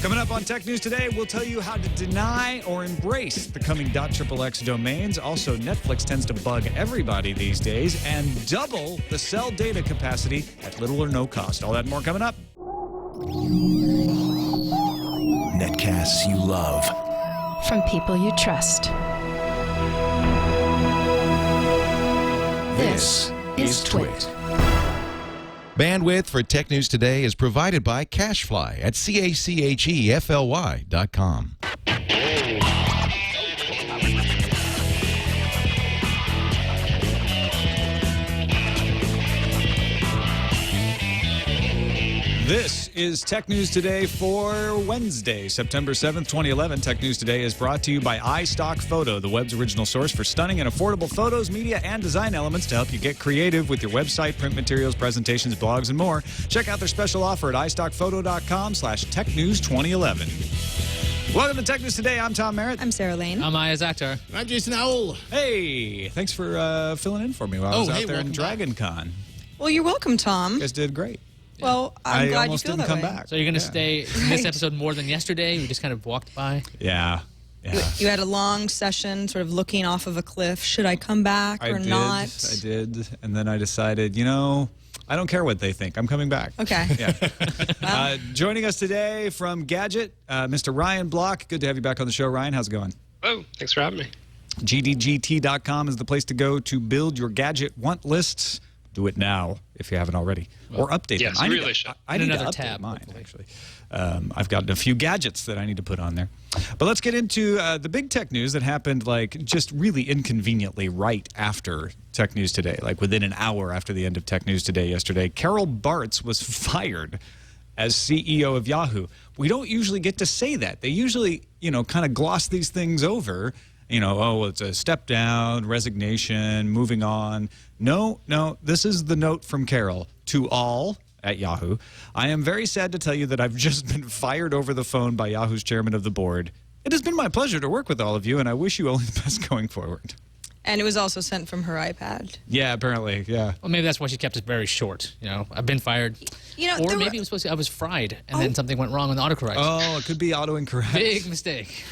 Coming up on Tech News Today, we'll tell you how to deny or embrace the coming .xxx domains. Also, Netflix tends to bug everybody these days, and double the cell data capacity at little or no cost. All that and more coming up. Netcasts you love. From people you trust. This is TWiT. Bandwidth for Tech News Today is provided by Cachefly at CACHEFLY.com. This is Tech News Today for Wednesday, September 7th, 2011. Tech News Today is brought to you by iStock Photo, the web's original source for stunning and affordable photos, media, and design elements to help you get creative with your website, print materials, presentations, blogs, and more. Check out their special offer at iStockPhoto.com/TechNews2011. Welcome to Tech News Today. I'm Tom Merritt. I'm Sarah Lane. I'm Iyaz Akhtar. I'm Jason Howell. Hey, thanks for filling in for me while I was out there in Dragon Con. Well, you're welcome, Tom. You guys did great. Well, I'm glad you feel that way. I almost didn't come back. So you're going to stay in this episode more than yesterday? We just kind of walked by? Yeah. You had a long session sort of looking off of a cliff. Should I come back or not? I did. And then I decided, I don't care what they think. I'm coming back. Okay. Yeah. Well. Joining us today from Gadget, Mr. Ryan Block. Good to have you back on the show, Ryan. How's it going? Oh, thanks for having me. GDGT.com is the place to go to build your gadget want lists. Do it now if you haven't already, or update them. Yes, you really should. I need to another update tab, mine, hopefully. actually. I've got a few gadgets that I need to put on there. But let's get into the big tech news that happened, just really inconveniently right after Tech News Today, like within an hour after the end of Tech News Today yesterday. Carol Bartz was fired as CEO of Yahoo. We don't usually get to say that. They usually, kind of gloss these things over. It's a step down, resignation, moving on. No, this is the note from Carol to all at Yahoo. I am very sad to tell you that I've just been fired over the phone by Yahoo's chairman of the board. It has been my pleasure to work with all of you, and I wish you only the best going forward. And it was also sent from her iPad. Yeah, apparently, yeah. Well, maybe that's why she kept it very short. I've been fired. Or maybe it was supposed to be I was fried, and then something went wrong with autocorrect. Oh, it could be auto-incorrect. Big mistake.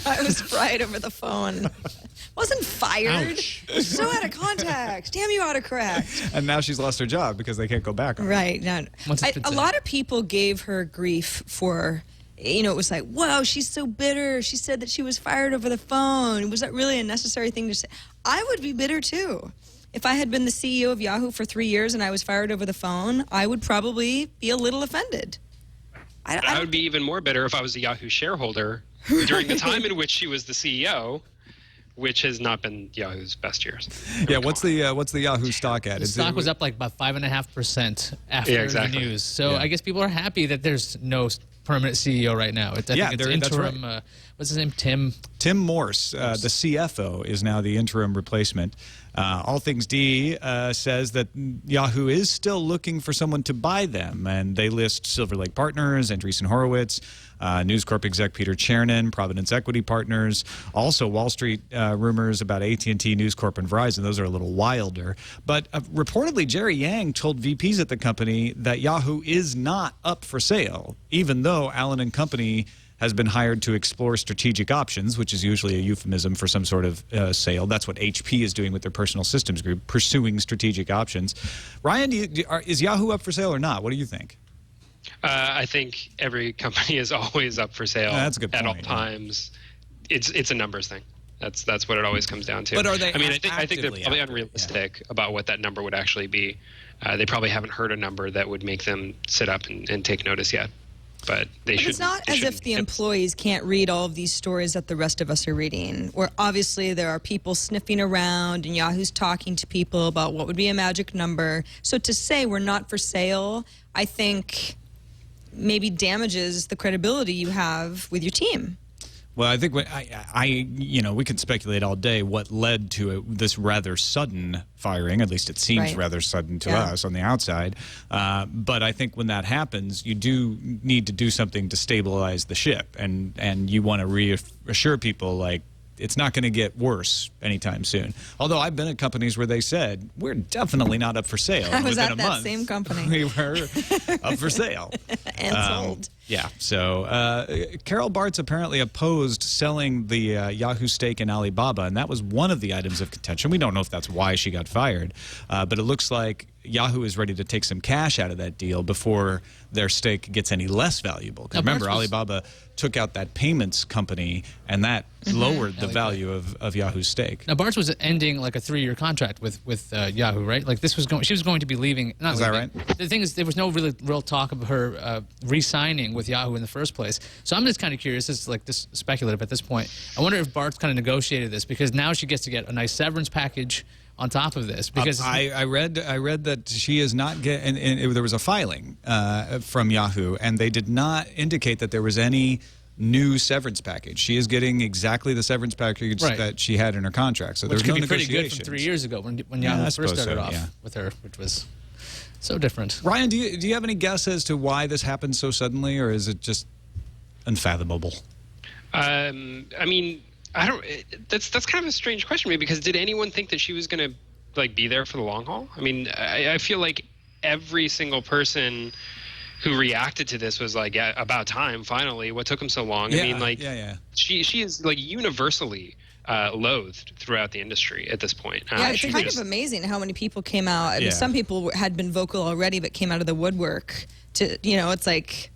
I was fried over the phone. Wasn't fired. Ouch. So out of context. Damn you, autocorrect. And now she's lost her job because they can't go back on it. Right. No. A lot of people gave her grief for... it was like, whoa, she's so bitter. She said that she was fired over the phone. Was that really a necessary thing to say? I would be bitter, too. If I had been the CEO of Yahoo for 3 years and I was fired over the phone, I would probably be a little offended. I would be even more bitter if I was a Yahoo shareholder during the time in which she was the CEO, which has not been Yahoo's best years. Yeah, what's the Yahoo stock at? The stock was up like about 5.5% after the news. So I guess people are happy that there's no permanent CEO right now. I think it's interim. Right. What's his name? Tim Morse, the CFO, is now the interim replacement. All Things D says that Yahoo is still looking for someone to buy them, and they list Silver Lake Partners, Andreessen Horowitz, News Corp exec Peter Chernin, Providence Equity Partners, also Wall Street rumors about AT&T, News Corp, and Verizon. Those are a little wilder. But reportedly, Jerry Yang told VPs at the company that Yahoo is not up for sale, even though Allen & Company has been hired to explore strategic options, which is usually a euphemism for some sort of sale. That's what HP is doing with their personal systems group, pursuing strategic options. Ryan, is Yahoo up for sale or not? What do you think? I think every company is always up for sale that's a good point, at all times. It's a numbers thing. That's what it always comes down to. But are they? I think they're probably unrealistic about what that number would actually be. They probably haven't heard a number that would make them sit up and take notice yet. But it's not as if the employees can't read all of these stories that the rest of us are reading, where obviously there are people sniffing around and Yahoo's talking to people about what would be a magic number. So to say we're not for sale, I think maybe damages the credibility you have with your team. Well, I think we can speculate all day what led to this rather sudden firing. At least it seems rather sudden to us on the outside. But I think when that happens, you do need to do something to stabilize the ship, and you want to reassure people, like, it's not going to get worse anytime soon. Although I've been at companies where they said, we're definitely not up for sale. I was Within at a that month, same company. we were up for sale. And sold. Yeah, so Carol Bartz apparently opposed selling the Yahoo stake in Alibaba, and that was one of the items of contention. We don't know if that's why she got fired, but it looks like Yahoo is ready to take some cash out of that deal before their stake gets any less valuable. Because remember, Alibaba took out that payments company, and that lowered the value of Yahoo's stake. Now, Bart was ending like a 3-year contract with Yahoo, right? Like she was going to be leaving. Not is leaving. that right? The thing is, there was no real talk of her re-signing with Yahoo in the first place. So I'm just kind of curious. This is like this speculative at this point. I wonder if Bart's kind of negotiated this because now she gets to get a nice severance package on top of this, because I read that she is not getting. And there was a filing from Yahoo, and they did not indicate that there was any new severance package. She is getting exactly the severance package that she had in her contract. So which there's could no be pretty negotiations. good from 3 years ago when Yahoo first started off with her, which was so different. Ryan, do you have any guess as to why this happened so suddenly, or is it just unfathomable? I mean, I don't. That's kind of a strange question to me, because did anyone think that she was going to like be there for the long haul? I mean, I feel like every single person who reacted to this was like, yeah, about time, finally. What took him so long? Yeah, I mean, like, she is like universally loathed throughout the industry at this point. Yeah, it's kind of amazing how many people came out. I mean, some people had been vocal already, but came out of the woodwork to, it's like,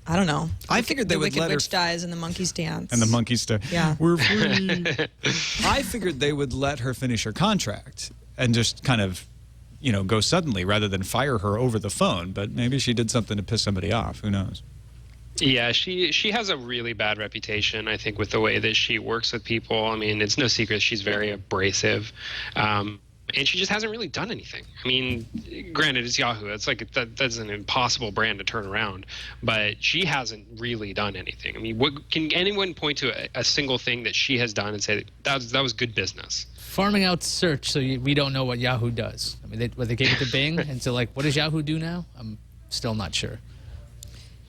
I don't know. I figured they would let her. The Wicked Witch dies and the monkeys dance. And the monkeys dance. Yeah. We're free. I figured they would let her finish her contract and just kind of, go suddenly rather than fire her over the phone. But maybe she did something to piss somebody off. Who knows? Yeah, she has a really bad reputation, I think, with the way that she works with people. I mean, it's no secret she's very abrasive. And she just hasn't really done anything. I mean, granted, it's Yahoo. It's like that's an impossible brand to turn around. But she hasn't really done anything. I mean, what can anyone point to a single thing that she has done and say that was good business? Farming out search, so we don't know what Yahoo does. I mean, they gave it to Bing, and so like, what does Yahoo do now? I'm still not sure.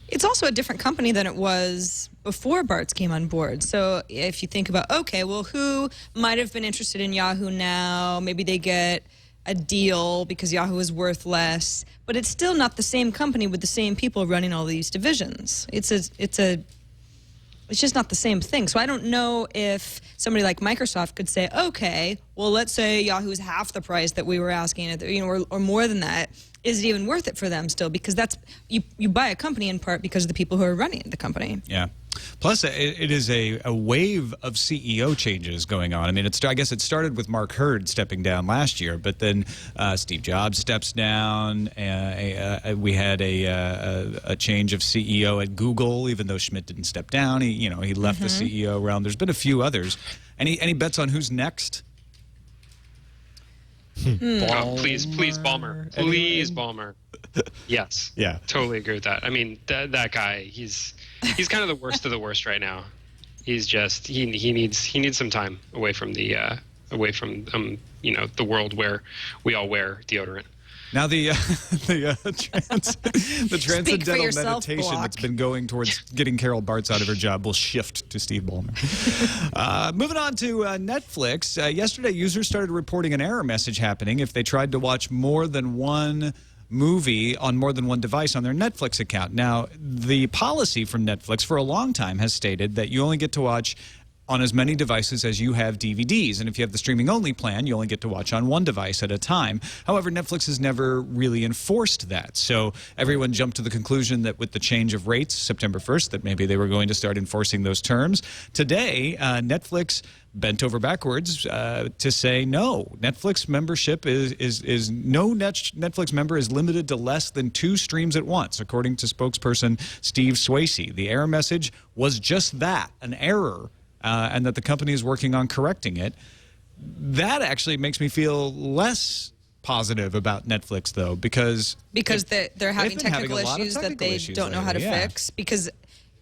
It's also a different company than it was before Bart's came on board. So if you think about, okay, well, who might have been interested in Yahoo now? Maybe they get a deal because Yahoo is worth less, but it's still not the same company with the same people running all these divisions. It's just not the same thing. So I don't know if somebody like Microsoft could say, okay, well, let's say Yahoo's half the price that we were asking, or more than that. Is it even worth it for them still? Because that's you buy a company in part because of the people who are running the company. Yeah. Plus, it is a wave of CEO changes going on. I mean, I guess it started with Mark Hurd stepping down last year, but then Steve Jobs steps down. We had a change of CEO at Google, even though Schmidt didn't step down. He left the CEO realm. There's been a few others. Any bets on who's next? Oh, please, Ballmer. Please, Ballmer. Yes. Yeah. Totally agree with that. I mean, that guy, he's kind of the worst of the worst right now. He's just he needs some time away from the world where we all wear deodorant. Now the transcendental yourself, meditation Block. that's been going towards getting Carol Bartz out of her job will shift to Steve Ballmer. Moving on to Netflix. Yesterday, users started reporting an error message happening if they tried to watch more than one movie on more than one device on their Netflix account. Now, the policy from Netflix for a long time has stated that you only get to watch on as many devices as you have DVDs. And if you have the streaming-only plan, you only get to watch on one device at a time. However, Netflix has never really enforced that. So everyone jumped to the conclusion that with the change of rates September 1st, that maybe they were going to start enforcing those terms. Today, Netflix bent over backwards to say no. Netflix membership is no Netflix member is limited to less than 2 streams at once, according to spokesperson Steve Swayze. The error message was just that, an error. And that the company is working on correcting it. That actually makes me feel less positive about Netflix, though, because they're having technical issues that they don't know how to lately, fix. Because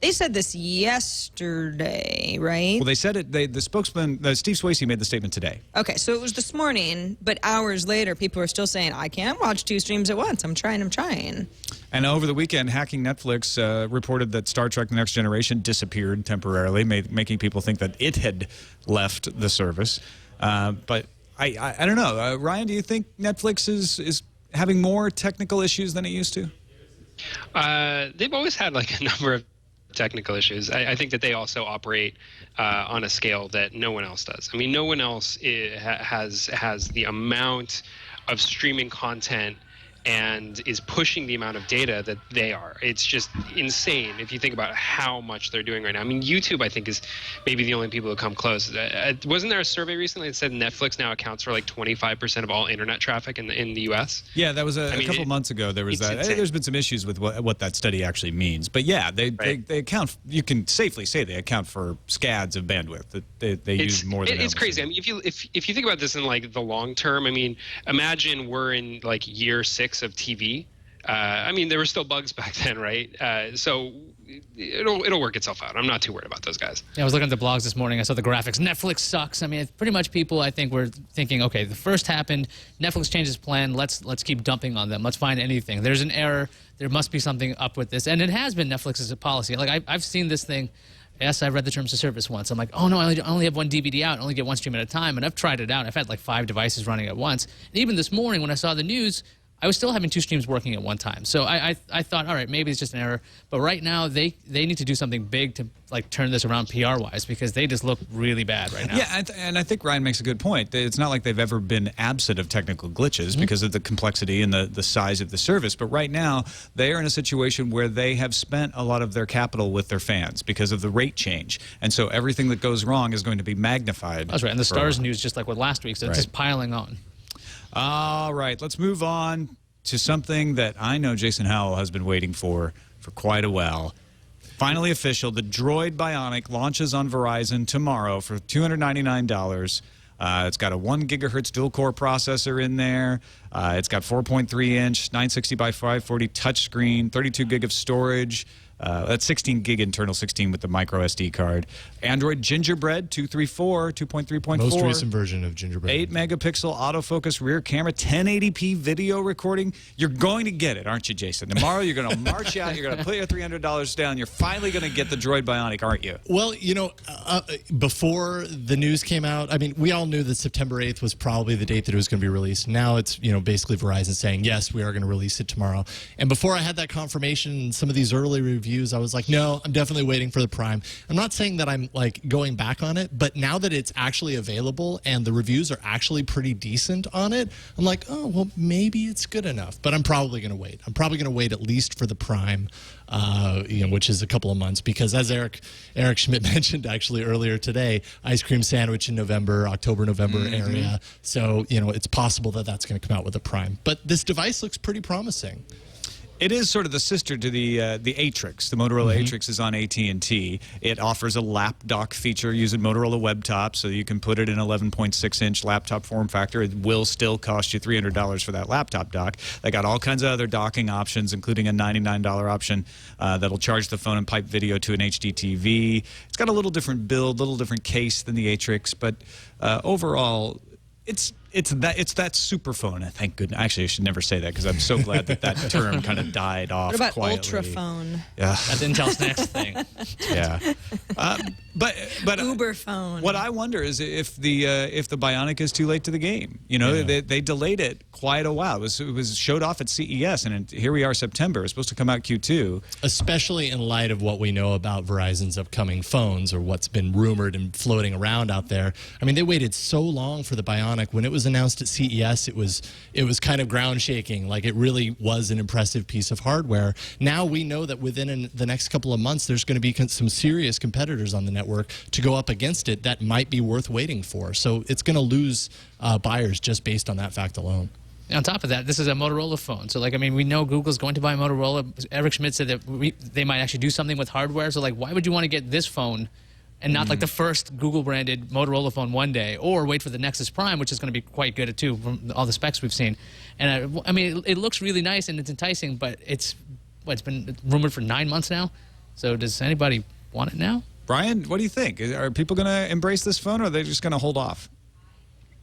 They said this yesterday, right? Well, they said it. The spokesman, Steve Swayze, made the statement today. Okay, so it was this morning, but hours later, people are still saying, I can't watch 2 streams at once. I'm trying. And over the weekend, Hacking Netflix reported that Star Trek The Next Generation disappeared temporarily, making people think that it had left the service. But I don't know. Ryan, do you think Netflix is having more technical issues than it used to? They've always had like a number of technical issues. I think that they also operate on a scale that no one else does. I mean, no one else has the amount of streaming content and is pushing the amount of data that they are. It's just insane if you think about how much they're doing right now. I mean, YouTube, I think, is maybe the only people who come close. Wasn't there a survey recently that said Netflix now accounts for like 25% of all internet traffic in the U.S.? Yeah, that was a couple months ago. There was that. Insane. There's been some issues with what that study actually means. But yeah, they account. You can safely say they account for scads of bandwidth. That they use more than it's crazy. I mean, if you think about this in like the long term, I mean, imagine we're in like year 6 of TV. I mean, there were still bugs back then, right? So it'll work itself out. I'm not too worried about those guys. Yeah, I was looking at the blogs this morning. I saw the graphics. Netflix sucks. I mean, it's pretty much people, I think, were thinking, okay, the first happened. Netflix changed its plan. Let's keep dumping on them. Let's find anything. There's an error. There must be something up with this. And it has been Netflix's policy. Like, I've seen this thing. Yes, I read the terms of service once. I'm like, oh, no, I only have 1 DVD out. I only get 1 stream at a time. And I've tried it out. I've had like 5 devices running at once. And even this morning when I saw the news, I was still having 2 streams working at one time. So I thought, all right, maybe it's just an error. But right now, they need to do something big to like turn this around PR-wise, because they just look really bad right now. Yeah, and I think Ryan makes a good point. It's not like they've ever been absent of technical glitches because of the complexity and the size of the service. But right now, they are in a situation where they have spent a lot of their capital with their fans because of the rate change. And so everything that goes wrong is going to be magnified. That's right. And the Stars news, just like with last week, so it's just piling on. All right, let's move on to something that I know Jason Howell has been waiting for quite a while. Finally official, the Droid Bionic launches on Verizon tomorrow for $299. It's got a 1 gigahertz dual-core processor in there. It's got 4.3-inch, 960 by 540 touchscreen, 32 gig of storage. That's 16 gig internal, 16 with the micro SD card. Android Gingerbread 234, 2.3.4. Most recent version of Gingerbread. 8 megapixel autofocus rear camera, 1080p video recording. You're going to get it, aren't you, Jason? Tomorrow you're going to march out, you're going to put your $300 down, you're finally going to get the Droid Bionic, aren't you? Well, you know, before the news came out, I mean, we all knew that September 8th was probably the date that it was going to be released. Now it's, you know, basically Verizon saying, yes, we are going to release it tomorrow. And before I had that confirmation and some of these early reviews, I was like, no, I'm definitely waiting for the Prime. I'm not saying that I'm like going back on it, but now that it's actually available and the reviews are actually pretty decent on it, I'm like, oh, well, maybe it's good enough. But I'm probably going to wait. I'm probably going to wait at least for the Prime, you know, which is a couple of months, because as Eric Schmidt mentioned actually earlier today, ice cream sandwich in November, October-November area. So, you know, it's possible that that's going to come out with a Prime. But this device looks pretty promising. It is sort of the sister to the Atrix. The Motorola Atrix is on AT&T. It offers a lap dock feature using Motorola WebTop, so you can put it in 11.6-inch laptop form factor. It will still cost you $300 for that laptop dock. They got all kinds of other docking options, including a $99 option that'll charge the phone and pipe video to an HD TV. It's got a little different build, a little different case than the Atrix, but overall, it's that super phone. Thank goodness. Actually, I should never say that because I'm so glad that term kind of died off. What about quietly. ultra phone? Yeah, That's Intel's next thing. yeah. But Uber phone. What I wonder is if the Bionic is too late to the game. You know, they delayed it quite a while. It was showed off at CES, and here we are, September. It's supposed to come out Q2. Especially in light of what we know about Verizon's upcoming phones, or what's been rumored and floating around out there. I mean, they waited so long for the Bionic. When it was announced at CES, it was kind of ground shaking. Like, it really was an impressive piece of hardware. Now we know that within the next couple of months, there's going to be some serious competitors on the network to go up against it that might be worth waiting for. So it's going to lose buyers just based on that fact alone. On top of that, this is a Motorola phone. So, like, I mean, we know Google's going to buy Motorola. Eric Schmidt said that they might actually do something with hardware. So, like, why would you want to get this phone and not, like, the first Google-branded Motorola phone one day, or wait for the Nexus Prime, which is going to be quite good, too, from all the specs we've seen. And, I mean, it looks really nice and it's enticing, but it's been rumored for 9 months now. So does anybody want it now? Brian, what do you think? Are people going to embrace this phone, or are they just going to hold off?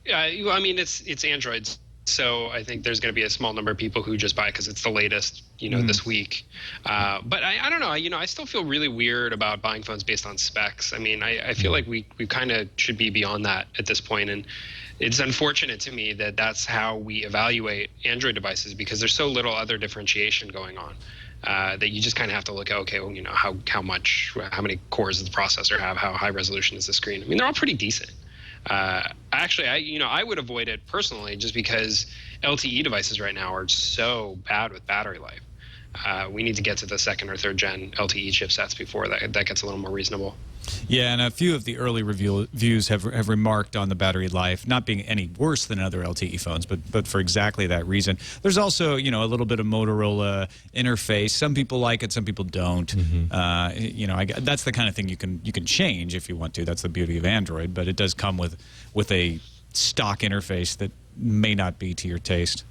Yeah, well, I mean, it's Androids, so I think there's going to be a small number of people who just buy it because it's the latest, this week. But I don't know. I still feel really weird about buying phones based on specs. I mean, I feel like we kind of should be beyond that at this point, and it's unfortunate to me that that's how we evaluate Android devices, because there's so little other differentiation going on. That you just kind of have to look at, okay, well, how many cores does the processor have? How high resolution is the screen? I mean, they're all pretty decent. Actually, I would avoid it personally just because LTE devices right now are so bad with battery life. We need to get to the second or third gen LTE chipsets before that gets a little more reasonable. Yeah, and a few of the early reviews have remarked on the battery life not being any worse than other LTE phones, but for exactly that reason. There's also, a little bit of Motorola interface. Some people like it, some people don't. That's the kind of thing you can change if you want to. That's the beauty of Android, but it does come with a stock interface that may not be to your taste.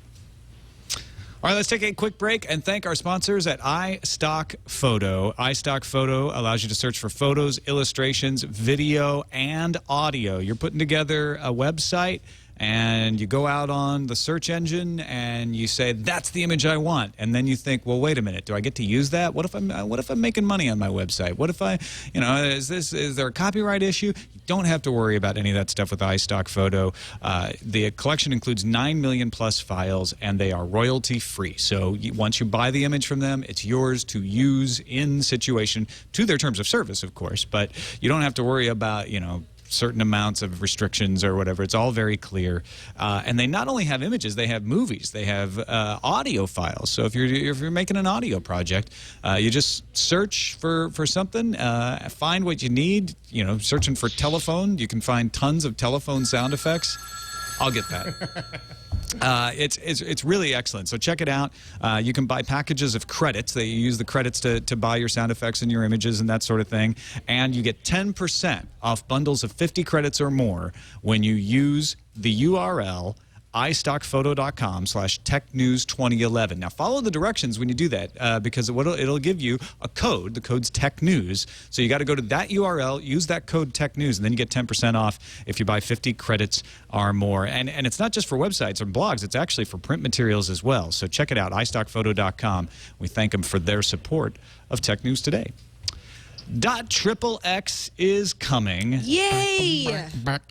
All right, let's take a quick break and thank our sponsors at iStock Photo. iStock Photo allows you to search for photos, illustrations, video, and audio. You're putting together a website, and you go out on the search engine and you say, that's the image I want. And then you think, well, wait a minute, do I get to use that? What if I'm making money on my website? What if is there a copyright issue? You don't have to worry about any of that stuff with iStock Photo. The collection includes 9 million plus files, and they are royalty free. So once you buy the image from them, it's yours to use in situation, to their terms of service, of course, but you don't have to worry about, certain amounts of restrictions or whatever. It's all very clear. And they not only have images, they have movies, they have audio files. So if you're making an audio project, you just search for something, find what you need. Searching for telephone, you can find tons of telephone sound effects. I'll get that. It's really excellent. So check it out. You can buy packages of credits. They use the credits to buy your sound effects and your images and that sort of thing. And you get 10% off bundles of 50 credits or more when you use the URL iStockPhoto.com/TechNews2011. Now, follow the directions when you do that because it'll give you a code. The code's TechNews. So you got to go to that URL, use that code TechNews, and then you get 10% off if you buy 50 credits or more. And it's not just for websites or blogs. It's actually for print materials as well. So check it out, iStockPhoto.com. We thank them for their support of Tech News Today. .xxx is coming. Yay!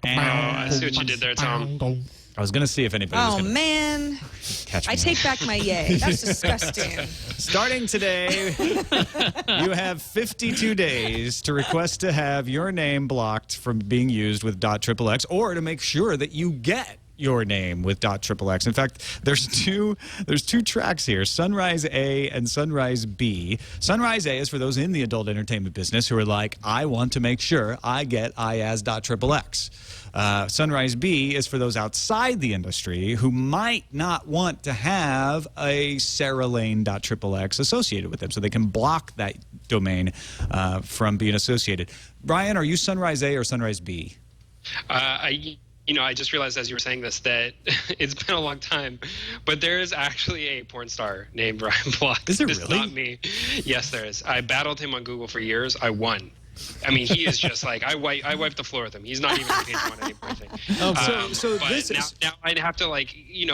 I see what you did there, Tom. I was going to see if anybody was going to man. catch me. I take back my yay. That's disgusting. Starting today, you have 52 days to request to have your name blocked from being used with .xxx, or to make sure that you get your name with .xxx. In fact, there's two tracks here, Sunrise A and Sunrise B. Sunrise A is for those in the adult entertainment business who are like, I want to make sure I get Iyaz .xxx. Sunrise B is for those outside the industry who might not want to have a Sarah Lane .xxx associated with them, so they can block that domain from being associated. Brian, are you Sunrise A or Sunrise B? I just realized as you were saying this that it's been a long time, but there is actually a porn star named Brian Block. Is there It's really? not me. Yes, there is. I battled him on Google for years. I won. I mean, he is just like, I wipe the floor with him. He's not even on page one anymore. So but this now, is... now I'd have to he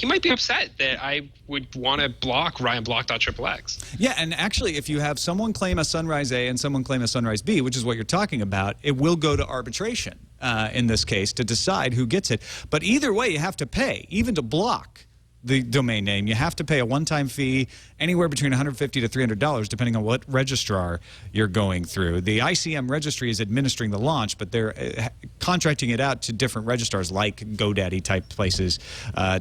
might be upset that I would want to block Ryan Block.xxx. Yeah, and actually, if you have someone claim a Sunrise A and someone claim a Sunrise B, which is what you're talking about, it will go to arbitration in this case to decide who gets it. But either way, you have to pay, even to block the domain name. You have to pay a one-time fee, anywhere between $150 to $300, depending on what registrar you're going through. The ICM registry is administering the launch, but they're contracting it out to different registrars like GoDaddy-type places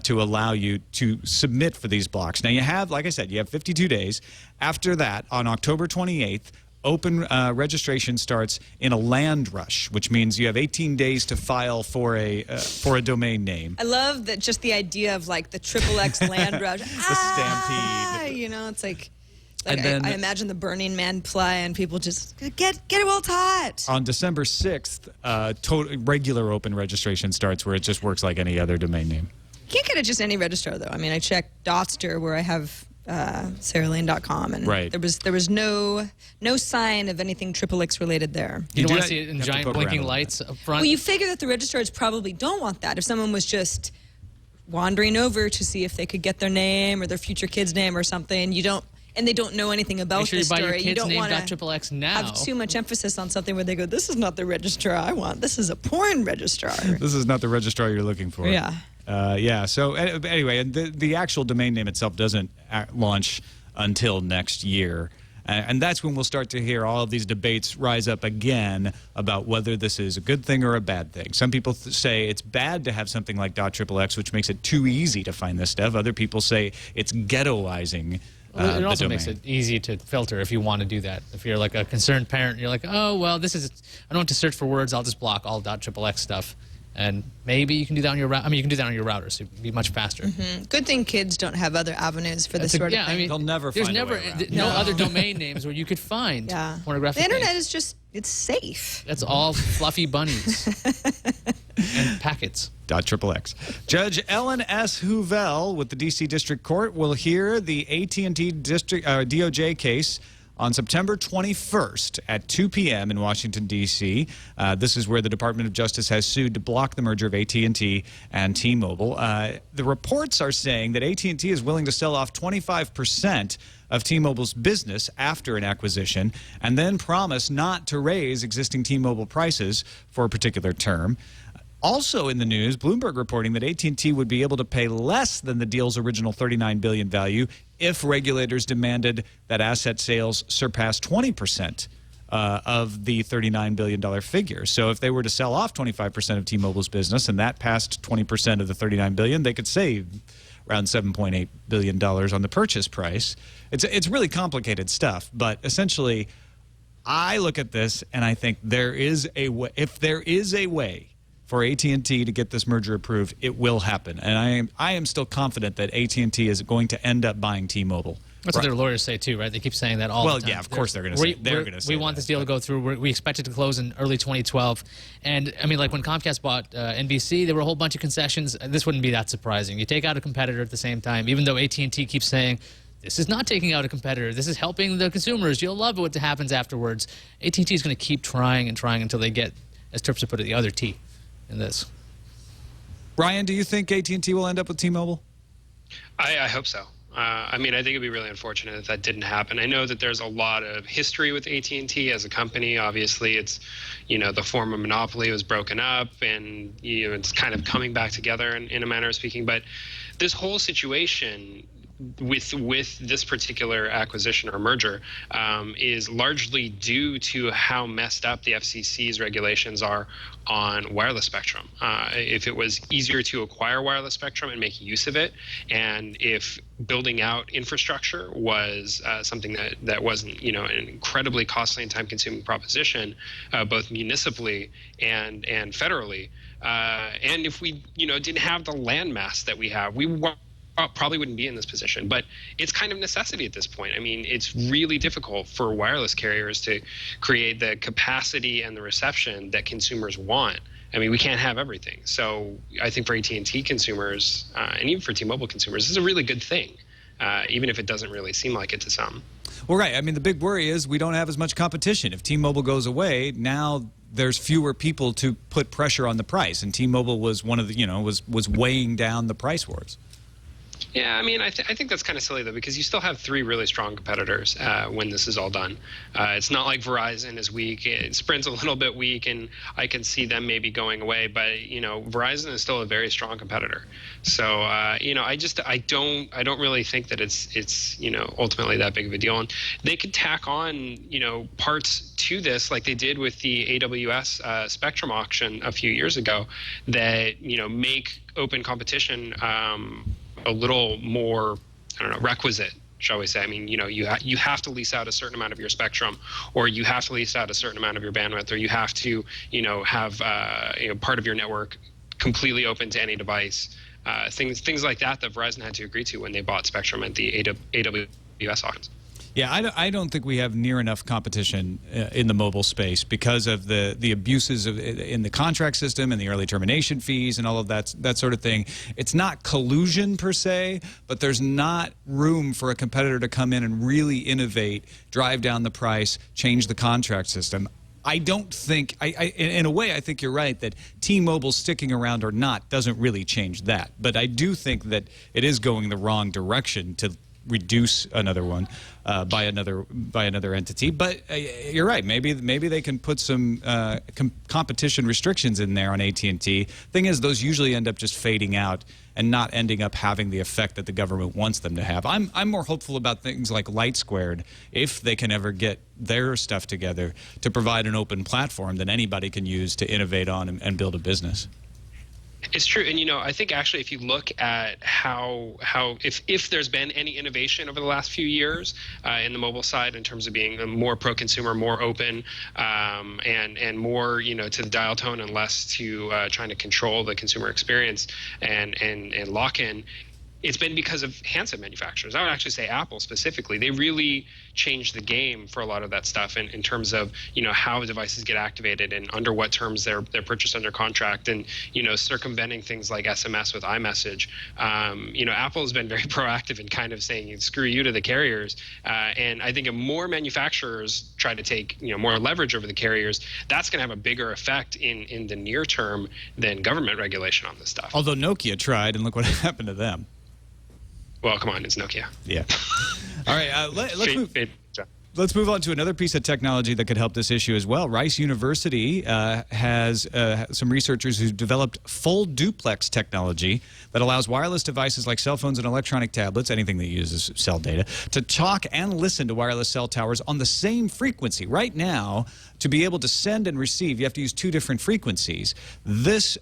to allow you to submit for these blocks. Now, you have, like I said, you have 52 days. After that, on October 28th, open registration starts in a land rush, which means you have 18 days to file for a domain name. I love that, just the idea of like the XXX land rush. The stampede. It's like And then, I imagine the Burning Man play and people just get it well taught. On December 6th, regular open registration starts, where it just works like any other domain name. You can't get it just any registrar, though. I mean, I checked Dotster, where I have SarahLane.com, and Right. there was no sign of anything XXX related there. You don't do want that- to see it in you have to giant poke around blinking a little lights up front. Well, you figure that the registrars probably don't want that. If someone was just wandering over to see if they could get their name or their future kid's name or something, and they don't know anything about Make sure the you buy story. your You kid's don't name want to .xxx now. have too much emphasis on something where they go, "This is not the registrar I want. This is a porn registrar." This is not the registrar you're looking for. Yeah. Yeah. So anyway, and the actual domain name itself doesn't launch until next year. And that's when we'll start to hear all of these debates rise up again about whether this is a good thing or a bad thing. Some people say it's bad to have something like .xxx, which makes it too easy to find this stuff. Other people say it's ghettoizing Well, it also the makes domain. it easy to filter if you want to do that. If you're like a concerned parent, you're like, oh, well, I don't have to search for words. I'll just block all .xxx stuff. And maybe you can do that on your router. I mean, you can do that on your router, so it'd be much faster. Good thing kids don't have other avenues for this sort of yeah, thing. I mean, They'll never there's find a never way around. no other domain names where you could find Yeah. pornographic The internet names. is just, it's safe. That's all fluffy bunnies and packets. .xxx. Judge Ellen S. Howell with the D.C. District Court will hear the AT&T district DOJ case on September 21st at 2 p.m. in Washington, D.C. This is where the Department of Justice has sued to block the merger of AT&T and T-Mobile. The reports are saying that AT&T is willing to sell off 25% of T-Mobile's business after an acquisition and then promise not to raise existing T-Mobile prices for a particular term. Also in the news, Bloomberg reporting that AT&T would be able to pay less than the deal's original $39 billion value if regulators demanded that asset sales surpass 20% of the $39 billion figure. So if they were to sell off 25% of T-Mobile's business and that passed 20% of the $39 billion, they could save around $7.8 billion on the purchase price. It's really complicated stuff, but essentially I look at this and I think there is a way, if there is a way for AT&T to get this merger approved, it will happen. And I am still confident that AT&T is going to end up buying T-Mobile. That's what their lawyers say too, right? They keep saying that all the time. Well, yeah, of course they're going to say We want this deal to go through. We expect it to close in early 2012. And, I mean, like when Comcast bought NBC, there were a whole bunch of concessions. This wouldn't be that surprising. You take out a competitor at the same time, even though AT&T keeps saying, this is not taking out a competitor. This is helping the consumers. You'll love what happens afterwards. AT&T is going to keep trying and trying until they get, as Terps put it, the other T in this. Ryan, do you think AT&T will end up with T-Mobile? I hope so. I mean, I think it'd be really unfortunate if that didn't happen. I know that there's a lot of history with AT&T as a company. Obviously, it's, the former monopoly was broken up and, it's kind of coming back together in a manner of speaking. But this whole situation with this particular acquisition or merger is largely due to how messed up the FCC's regulations are on wireless spectrum. If it was easier to acquire wireless spectrum and make use of it, and if building out infrastructure was something that wasn't, an incredibly costly and time-consuming proposition, both municipally and federally, and if we, didn't have the landmass that we have, we probably wouldn't be in this position. But it's kind of necessity at this point. I mean, it's really difficult for wireless carriers to create the capacity and the reception that consumers want. I mean, we can't have everything. So I think for AT&T consumers and even for T-Mobile consumers, this is a really good thing, even if it doesn't really seem like it to some. Well, right. I mean, the big worry is we don't have as much competition. If T-Mobile goes away, now there's fewer people to put pressure on the price. And T-Mobile was one of the, was weighing down the price wars. Yeah, I mean, I think that's kind of silly, though, because you still have three really strong competitors when this is all done. It's not like Verizon is weak. Sprint's a little bit weak, and I can see them maybe going away. But, Verizon is still a very strong competitor. So, I don't really think that it's ultimately that big of a deal. And they could tack on, parts to this like they did with the AWS Spectrum auction a few years ago that, make open competition a little more, requisite, shall we say. I mean, you have to lease out a certain amount of your spectrum, or you have to lease out a certain amount of your bandwidth, or you have to, have part of your network completely open to any device. Things like that Verizon had to agree to when they bought spectrum at the AWS auctions. Yeah, I don't think we have near enough competition in the mobile space because of the abuses in the contract system and the early termination fees and all of that sort of thing. It's not collusion per se, but there's not room for a competitor to come in and really innovate, drive down the price, change the contract system. I don't think, in a way, I think you're right that T-Mobile sticking around or not doesn't really change that. But I do think that it is going the wrong direction to reduce another one by another entity. But you're right. Maybe they can put some competition restrictions in there on AT&T. Thing is, those usually end up just fading out and not ending up having the effect that the government wants them to have. I'm more hopeful about things like Light Squared, if they can ever get their stuff together to provide an open platform that anybody can use to innovate on and build a business. It's true, and I think actually, if you look at how if there's been any innovation over the last few years in the mobile side in terms of being more pro-consumer, more open, and more to the dial tone and less to trying to control the consumer experience and lock in. It's been because of handset manufacturers. I would actually say Apple specifically. They really changed the game for a lot of that stuff in terms of how devices get activated and under what terms they're purchased under contract, and circumventing things like SMS with iMessage. Apple has been very proactive in kind of saying screw you to the carriers, and I think if more manufacturers try to take more leverage over the carriers, that's going to have a bigger effect in the near term than government regulation on this stuff. Although Nokia tried, and look what happened to them. Well, come on, it's Nokia. Yeah. All right, let's move on to another piece of technology that could help this issue as well. Rice University has some researchers who developed full duplex technology that allows wireless devices like cell phones and electronic tablets, anything that uses cell data, to talk and listen to wireless cell towers on the same frequency. Right now, to be able to send and receive, you have to use two different frequencies. This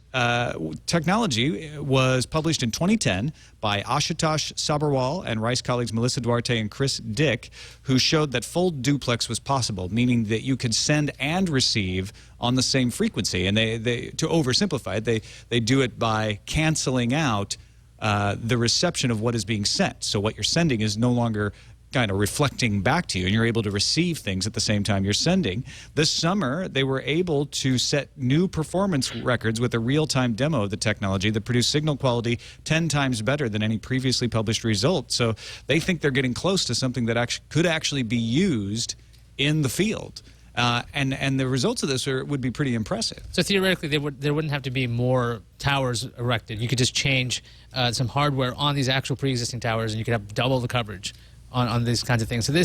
technology was published in 2010 by Ashutosh Sabharwal and Rice colleagues Melissa Duarte and Chris Dick, who showed that full duplex was possible, meaning that you could send and receive on the same frequency. And they to oversimplify it, they do it by canceling out the reception of what is being sent. So what you're sending is no longer kind of reflecting back to you, and you're able to receive things at the same time you're sending. This summer, they were able to set new performance records with a real-time demo of the technology that produced signal quality 10 times better than any previously published result. So they think they're getting close to something that could actually be used in the field. And the results of this would be pretty impressive. So theoretically, there wouldn't have to be more towers erected. You could just change some hardware on these actual pre-existing towers, and you could have double the coverage on these kinds of things. So do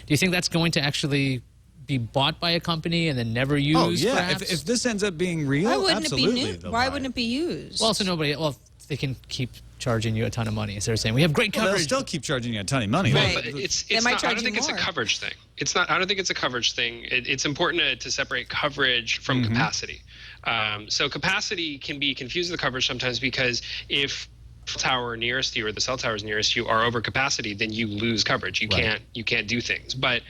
you think that's going to actually be bought by a company and then never used? Oh yeah, perhaps? If this ends up being real, why wouldn't absolutely. It be new? Why wouldn't it be used? Well, they can keep charging you a ton of money. So they're saying we have great coverage. They'll still keep charging you a ton of money. Right. Well, but it's They might not, I charge don't you think it's a more. coverage thing. I don't think it's a coverage thing. It's important to separate coverage from capacity. So capacity can be confused with coverage sometimes, because if the tower nearest you or the cell towers nearest you are over capacity, then you lose coverage. You can't do things. But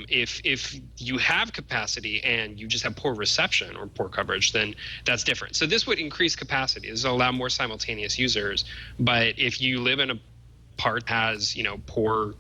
if you have capacity and you just have poor reception or poor coverage, then that's different. So this would increase capacity. This will allow more simultaneous users. But if you live in a part that has poor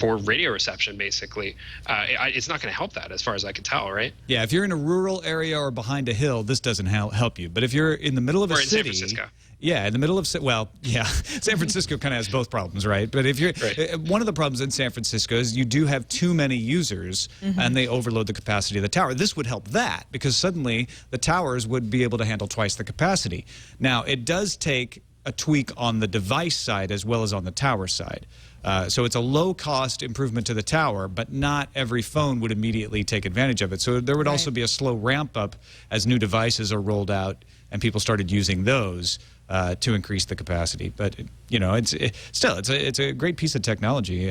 radio reception, basically, it's not going to help that, as far as I can tell, right? Yeah, if you're in a rural area or behind a hill, this doesn't help you. But if you're in the middle of a city, San Francisco. Yeah, in the middle of San Francisco kind of has both problems, right? But if you're one of the problems in San Francisco is you do have too many users, and they overload the capacity of the tower. This would help that, because suddenly the towers would be able to handle twice the capacity. Now, it does take a tweak on the device side as well as on the tower side. So it's a low-cost improvement to the tower, but not every phone would immediately take advantage of it. So there would also be a slow ramp-up as new devices are rolled out and people started using those to increase the capacity. But it's a great piece of technology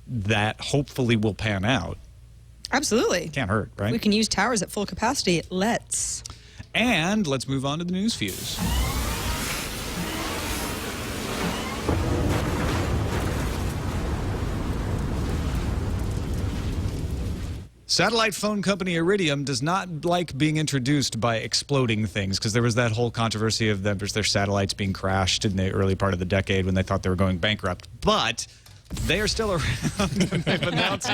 that hopefully will pan out. Absolutely. Can't hurt, right? We can use towers at full capacity. Let's move on to the news fuse. Satellite phone company Iridium does not like being introduced by exploding things, because there was that whole controversy of their satellites being crashed in the early part of the decade when they thought they were going bankrupt. But They are still around, and they've announced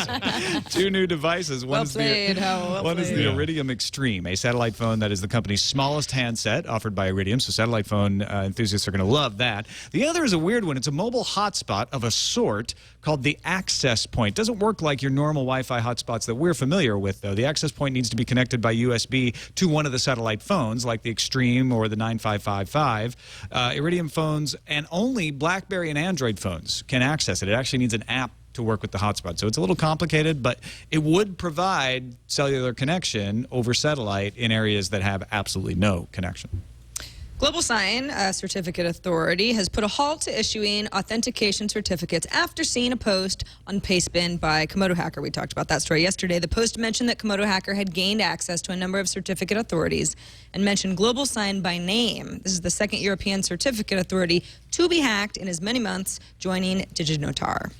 2 new devices. Well played, Howell. Well One is the played. Iridium Extreme, a satellite phone that is the company's smallest handset offered by Iridium, so satellite phone enthusiasts are going to love that. The other is a weird one. It's a mobile hotspot of a sort called the Access Point. Doesn't work like your normal Wi-Fi hotspots that we're familiar with, though. The Access Point needs to be connected by USB to one of the satellite phones, like the Extreme or the 9555. Iridium phones and only BlackBerry and Android phones can access it. It actually needs an app to work with the hotspot. So it's a little complicated, but it would provide cellular connection over satellite in areas that have absolutely no connection. Global Sign, a certificate authority, has put a halt to issuing authentication certificates after seeing a post on Pastebin by Komodo Hacker. We talked about that story yesterday. The post mentioned that Komodo Hacker had gained access to a number of certificate authorities and mentioned Global Sign by name. This is the second European certificate authority to be hacked in as many months, joining DigiNotar.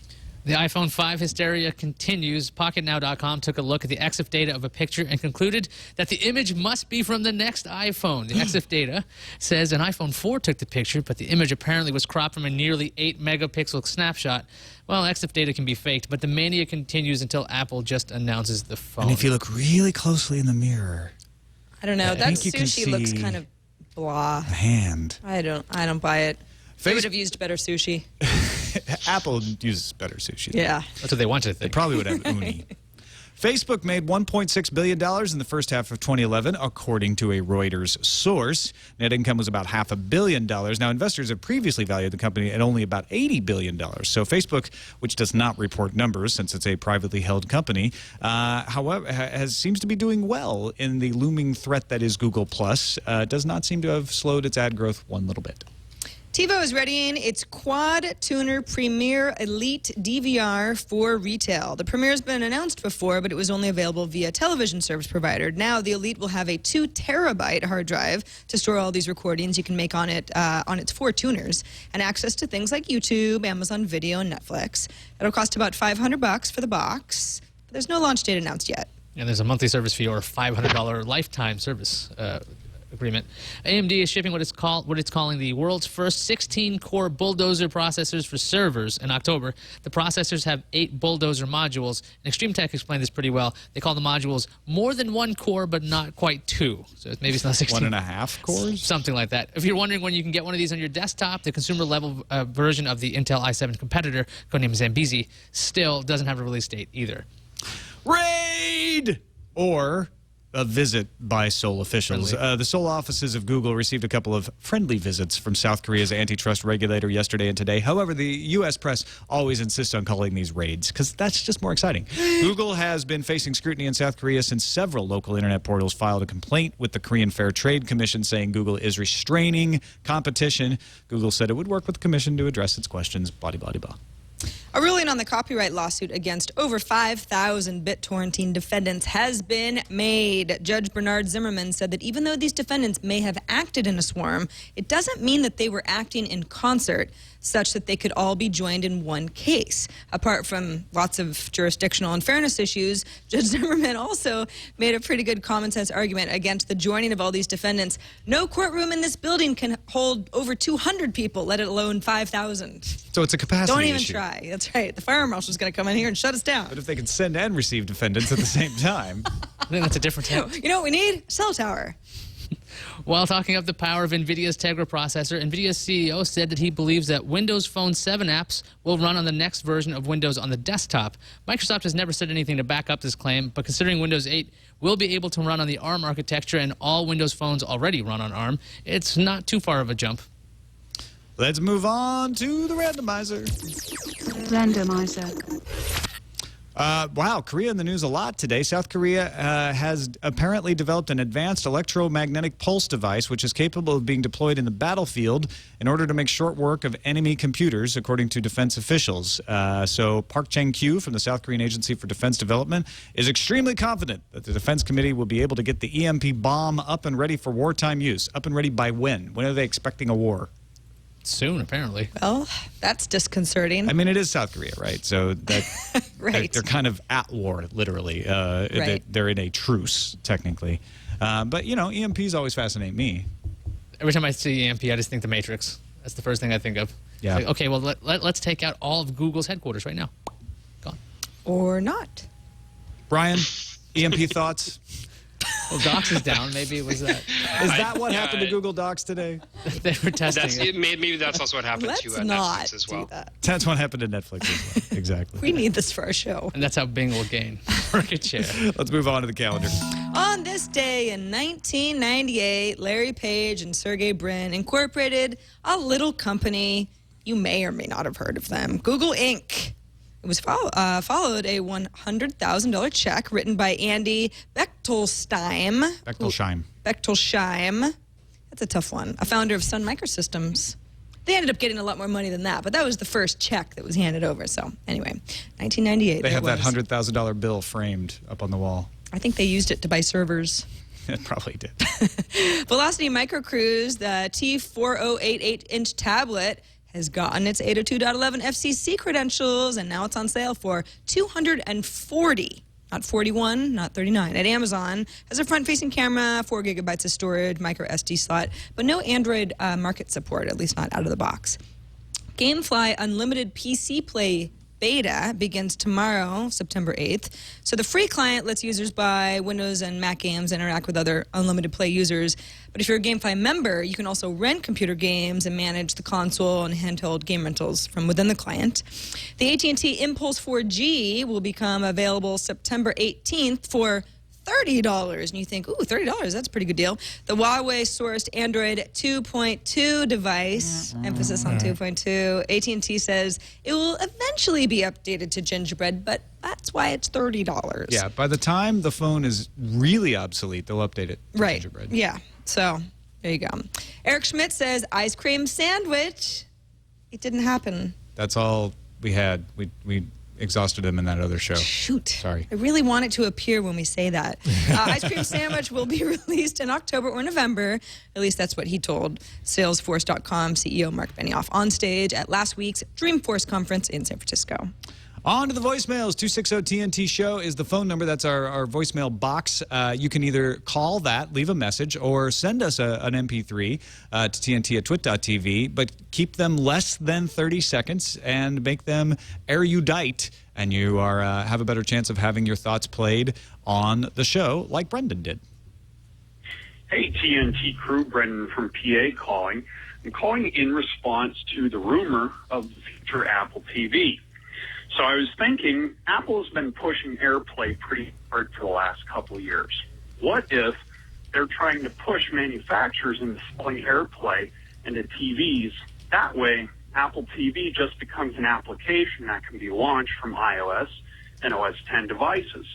The iPhone 5 hysteria continues. PocketNow.com took a look at the EXIF data of a picture and concluded that the image must be from the next iPhone. The EXIF data says an iPhone 4 took the picture, but the image apparently was cropped from a nearly 8-megapixel snapshot. Well, EXIF data can be faked, but the mania continues until Apple just announces the phone. And if you look really closely in the mirror, I don't know. I That think you can sushi looks see kind of blah. a hand. I don't buy it. They would have used better sushi. Apple uses better sushi. Yeah. That's what they want you to They think. probably would have uni. Facebook made $1.6 billion in the first half of 2011, according to a Reuters source. Net income was about $500 million. Now, investors have previously valued the company at only about $80 billion. So Facebook, which does not report numbers since it's a privately held company, however, seems to be doing well in the looming threat that is Google+. Does not seem to have slowed its ad growth one little bit. TiVo is readying its Quad Tuner Premier Elite DVR for retail. The Premier has been announced before, but it was only available via television service provider. Now, the Elite will have a 2-terabyte hard drive to store all these recordings you can make on it on its 4 tuners, and access to things like YouTube, Amazon Video, and Netflix. It'll cost about $500 for the box, but there's no launch date announced yet. And there's a monthly service fee or a $500 lifetime service agreement. AMD is shipping what it's calling the world's first 16-core bulldozer processors for servers in October. The processors have 8 bulldozer modules. And Extreme Tech explained this pretty well. They call the modules more than 1 core, but not quite 2. So maybe it's not 16. 1.5 cores? Something like that. If you're wondering when you can get one of these on your desktop, the consumer-level version of the Intel i7 competitor, codenamed Zambezi, still doesn't have a release date either. Raid! Or a visit by Seoul officials. The Seoul offices of Google received a couple of friendly visits from South Korea's antitrust regulator yesterday and today. However, the U.S. press always insists on calling these raids because that's just more exciting. Google has been facing scrutiny in South Korea since several local internet portals filed a complaint with the Korean Fair Trade Commission saying Google is restraining competition. Google said it would work with the commission to address its questions, blah, blah, blah, blah. A ruling on the copyright lawsuit against over 5,000 BitTorrenting defendants has been made. Judge Bernard Zimmerman said that even though these defendants may have acted in a swarm, it doesn't mean that they were acting in concert such that they could all be joined in one case. Apart from lots of jurisdictional and fairness issues, Judge Zimmerman also made a pretty good common sense argument against the joining of all these defendants. No courtroom in this building can hold over 200 people, let alone 5,000. So it's a capacity Don't even issue. try. That's right. The fire marshal's going to come in here and shut us down. But if they can send and receive defendants at the same time. I think that's a different thing. You know what we need? A cell tower. While talking up the power of NVIDIA's Tegra processor, NVIDIA's CEO said that he believes that Windows Phone 7 apps will run on the next version of Windows on the desktop. Microsoft has never said anything to back up this claim, but considering Windows 8 will be able to run on the ARM architecture and all Windows phones already run on ARM, it's not too far of a jump. Let's move on to the randomizer. Randomizer. Wow, Korea in the news a lot today. South Korea has apparently developed an advanced electromagnetic pulse device which is capable of being deployed in the battlefield in order to make short work of enemy computers, according to defense officials. So Park Chang-kyu from the South Korean Agency for Defense Development is extremely confident that the Defense Committee will be able to get the EMP bomb up and ready for wartime use. Up and ready by when? When are they expecting a war? Soon, apparently. Well, that's disconcerting. I mean, it is South Korea, right? So that Right. they're kind of at war, literally. Right. They're in a truce, technically. But, you know, EMPs always fascinate me. Every time I see EMP, I just think The Matrix. That's the first thing I think of. Yeah. Like, okay, well, let's take out all of Google's headquarters right now. Gone. Or not. Brian, EMP thoughts? Well, Docs is down. Maybe it was that. Is that what happened to Google Docs today? They were testing it. Maybe that's also what happened Let's to not Netflix as well. do that. That's what happened to Netflix as well. Exactly. We need this for our show. And that's how Bing will gain market share. Let's move on to the calendar. On this day in 1998, Larry Page and Sergey Brin incorporated a little company. You may or may not have heard of them, Google Inc. It was followed a $100,000 check written by Andy Bechtolsheim. Bechtolsheim. That's a tough one. A founder of Sun Microsystems. They ended up getting a lot more money than that, but that was the first check that was handed over. So anyway, 1998. They have that $100,000 bill framed up on the wall. I think they used it to buy servers. It probably did. Velocity Microcruise, the T4088 inch tablet, has gotten its 802.11 FCC credentials, and now it's on sale for $240, not 41, not 39. At Amazon, has a front-facing camera, 4 gigabytes of storage, micro SD slot, but no Android market support, at least not out of the box. GameFly Unlimited PC Play beta begins tomorrow, September 8th. So the free client lets users buy Windows and Mac games and interact with other unlimited play users. But if you're a GameFly member, you can also rent computer games and manage the console and handheld game rentals from within the client. The AT&T Impulse 4G will become available September 18th for $30. And you think, ooh, $30, that's a pretty good deal. The Huawei-sourced Android 2.2 device, emphasis on 2.2, AT&T says it will eventually be updated to Gingerbread, but that's why it's $30. Yeah, by the time the phone is really obsolete, they'll update it to Right, Gingerbread. yeah. So, there you go. Eric Schmidt says, ice cream sandwich. It didn't happen. That's all we had. We exhausted them in that other show. Shoot. Sorry. I really want it to appear when we say that. Ice cream sandwich will be released in October or November. At least that's what he told Salesforce.com CEO Mark Benioff on stage at last week's Dreamforce conference in San Francisco. On to the voicemails. 260-TNT show is the phone number. That's our voicemail box. You can either call that, leave a message, or send us an MP3 to TNT at twit.tv, but keep them less than 30 seconds and make them erudite, and you have a better chance of having your thoughts played on the show like Brendan did. Hey, TNT crew, Brendan from PA calling. I'm calling in response to the rumor of the future Apple TV. So I was thinking, Apple has been pushing AirPlay pretty hard for the last couple of years. What if they're trying to push manufacturers into selling AirPlay into TVs? That way, Apple TV just becomes an application that can be launched from iOS and OS X devices.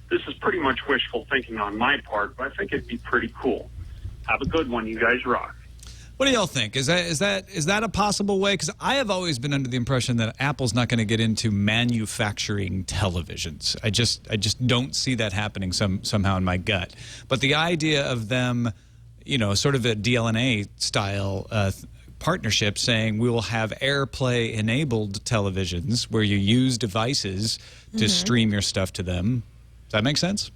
This is pretty much wishful thinking on my part, but I think it'd be pretty cool. Have a good one. You guys rock. What do y'all think? Is that a possible way? Because I have always been under the impression that Apple's not going to get into manufacturing televisions. I just don't see that happening somehow in my gut. But the idea of them, sort of a DLNA style partnership, saying we will have AirPlay enabled televisions where you use devices to stream your stuff to them. Does that make sense?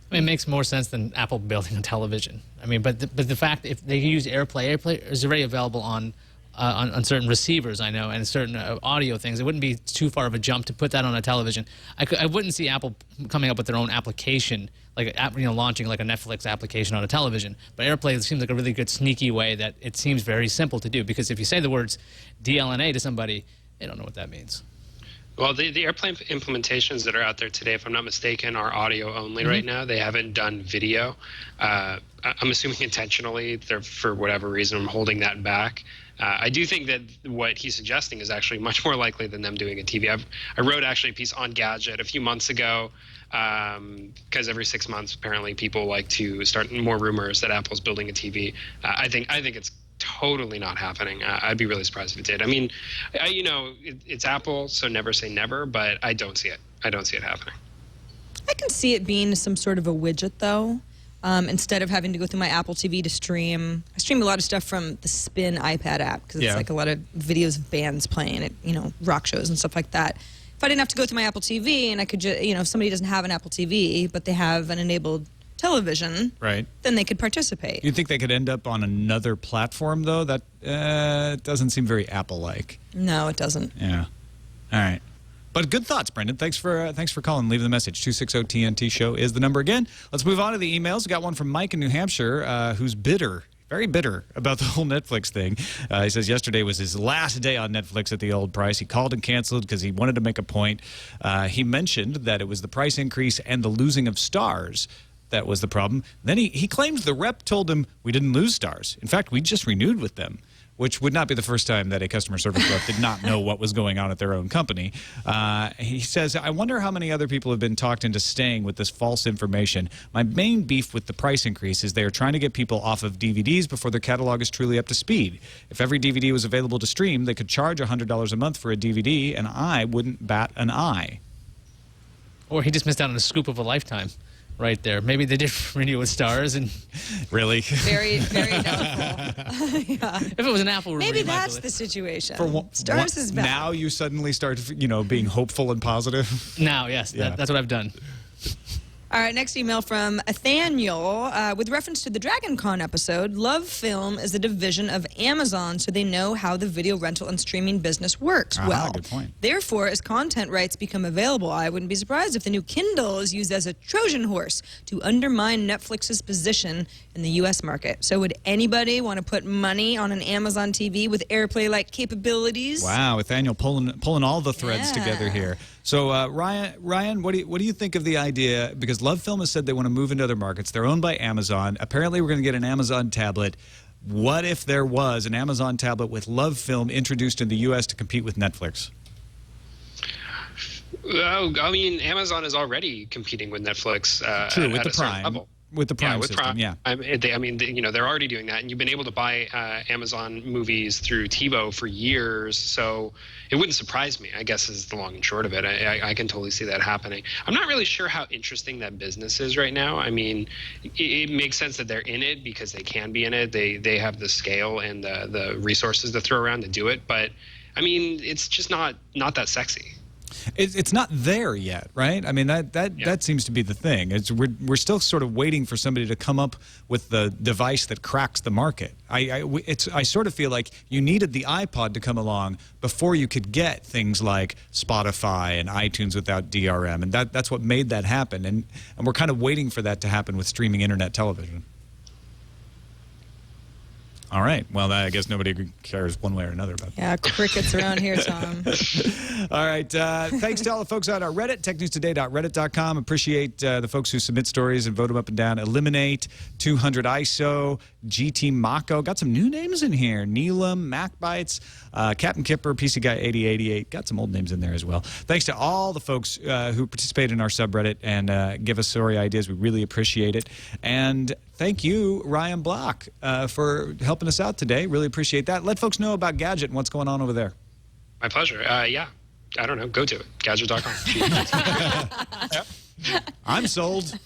I mean, it makes more sense than Apple building a television. I mean, but the fact if they use AirPlay is already available on certain receivers, I know, and certain audio things. It wouldn't be too far of a jump to put that on a television. I wouldn't see Apple coming up with their own application, like launching like a Netflix application on a television. But AirPlay seems like a really good sneaky way that it seems very simple to do. Because if you say the words DLNA to somebody, they don't know what that means. Well, the AirPlay implementations that are out there today, if I'm not mistaken, are audio only right now. They haven't done video. I'm assuming intentionally, they're, for whatever reason, I'm holding that back. I do think that what he's suggesting is actually much more likely than them doing a TV. I wrote actually a piece on Gadget a few months ago because every 6 months, apparently, people like to start more rumors that Apple's building a TV. I think it's totally not happening. I'd be really surprised if it did. I mean, it's Apple, so never say never, but I don't see it. I don't see it happening. I can see it being some sort of a widget, though. Instead of having to go through my Apple TV to stream. I stream a lot of stuff from the Spin iPad app because it's like a lot of videos of bands playing at, rock shows and stuff like that. If I didn't have to go through my Apple TV and I could just, if somebody doesn't have an Apple TV, but they have an enabled television, Right. then they could participate. You think they could end up on another platform, though? That doesn't seem very Apple-like. No, it doesn't. Yeah. All right. But good thoughts, Brendan. Thanks for calling. Leave the message. 260-TNT show is the number again. Let's move on to the emails. We got one from Mike in New Hampshire, who's bitter. Very bitter about the whole Netflix thing. He says yesterday was his last day on Netflix at the old price. He called and canceled because he wanted to make a point. He mentioned that it was the price increase and the losing of stars that was the problem. Then he claims the rep told him we didn't lose stars. In fact, we just renewed with them, which would not be the first time that a customer service rep did not know what was going on at their own company. He says, I wonder how many other people have been talked into staying with this false information. My main beef with the price increase is they are trying to get people off of DVDs before their catalog is truly up to speed. If every DVD was available to stream, they could charge $100 a month for a DVD, and I wouldn't bat an eye. Or he just missed out on a scoop of a lifetime. Right there. Maybe they did renew with stars and really very doubtful. Yeah. If it was an Apple review, maybe that's the situation. Stars is bad. Now you suddenly start, being hopeful and positive. Now, yes, Yeah. that's what I've done. All right, next email from Nathaniel. With reference to the Dragon Con episode, Love Film is a division of Amazon, so they know how the video rental and streaming business works well. Good point. Therefore, as content rights become available, I wouldn't be surprised if the new Kindle is used as a Trojan horse to undermine Netflix's position in the U.S. market. So would anybody want to put money on an Amazon TV with AirPlay-like capabilities? Wow, Nathaniel pulling all the threads Yeah. together here. So, Ryan, what do you think of the idea? Because Love Film has said they want to move into other markets. They're owned by Amazon. Apparently, we're going to get an Amazon tablet. What if there was an Amazon tablet with Love Film introduced in the U.S. to compete with Netflix? Oh, I mean, Amazon is already competing with Netflix. True, with at the a certain Prime. level. With the Prime with system, Prime. yeah. They're already doing that, and you've been able to buy Amazon movies through TiVo for years, so it wouldn't surprise me, I guess, is the long and short of it. I can totally see that happening. I'm not really sure how interesting that business is right now. I mean, it makes sense that they're in it because they can be in it. They have the scale and the resources to throw around to do it, but, I mean, it's just not that sexy. It's not there yet, right? I mean, that seems to be the thing. We're still sort of waiting for somebody to come up with the device that cracks the market. I sort of feel like you needed the iPod to come along before you could get things like Spotify and iTunes without DRM, and that's what made that happen. And we're kind of waiting for that to happen with streaming internet television. All right. Well, I guess nobody cares one way or another about that. Yeah, crickets around here, Tom. All right. Thanks to all the folks on our Reddit, technewstoday.reddit.com. Appreciate the folks who submit stories and vote them up and down. Eliminate, 200 ISO, GT Mako. Got some new names in here. Neelam, MacBytes, Captain Kipper, PC Guy 8088. Got some old names in there as well. Thanks to all the folks who participate in our subreddit and give us story ideas. We really appreciate it. And thank you, Ryan Block, for helping us out today. Really appreciate that. Let folks know about Gadget and what's going on over there. My pleasure. Yeah. I don't know. Go to it. Gadget.com. I'm sold.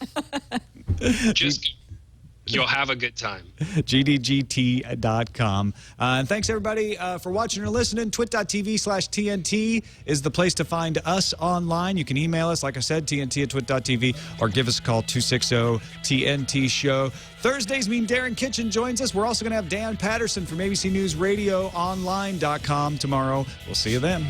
You'll have a good time. GDGT.com. And thanks, everybody, for watching or listening. Twit.tv/TNT is the place to find us online. You can email us, like I said, TNT@twit.tv, or give us a call, 260-TNT show. Thursdays mean Darren Kitchen joins us. We're also going to have Dan Patterson from ABC News Radio Online.com tomorrow. We'll see you then.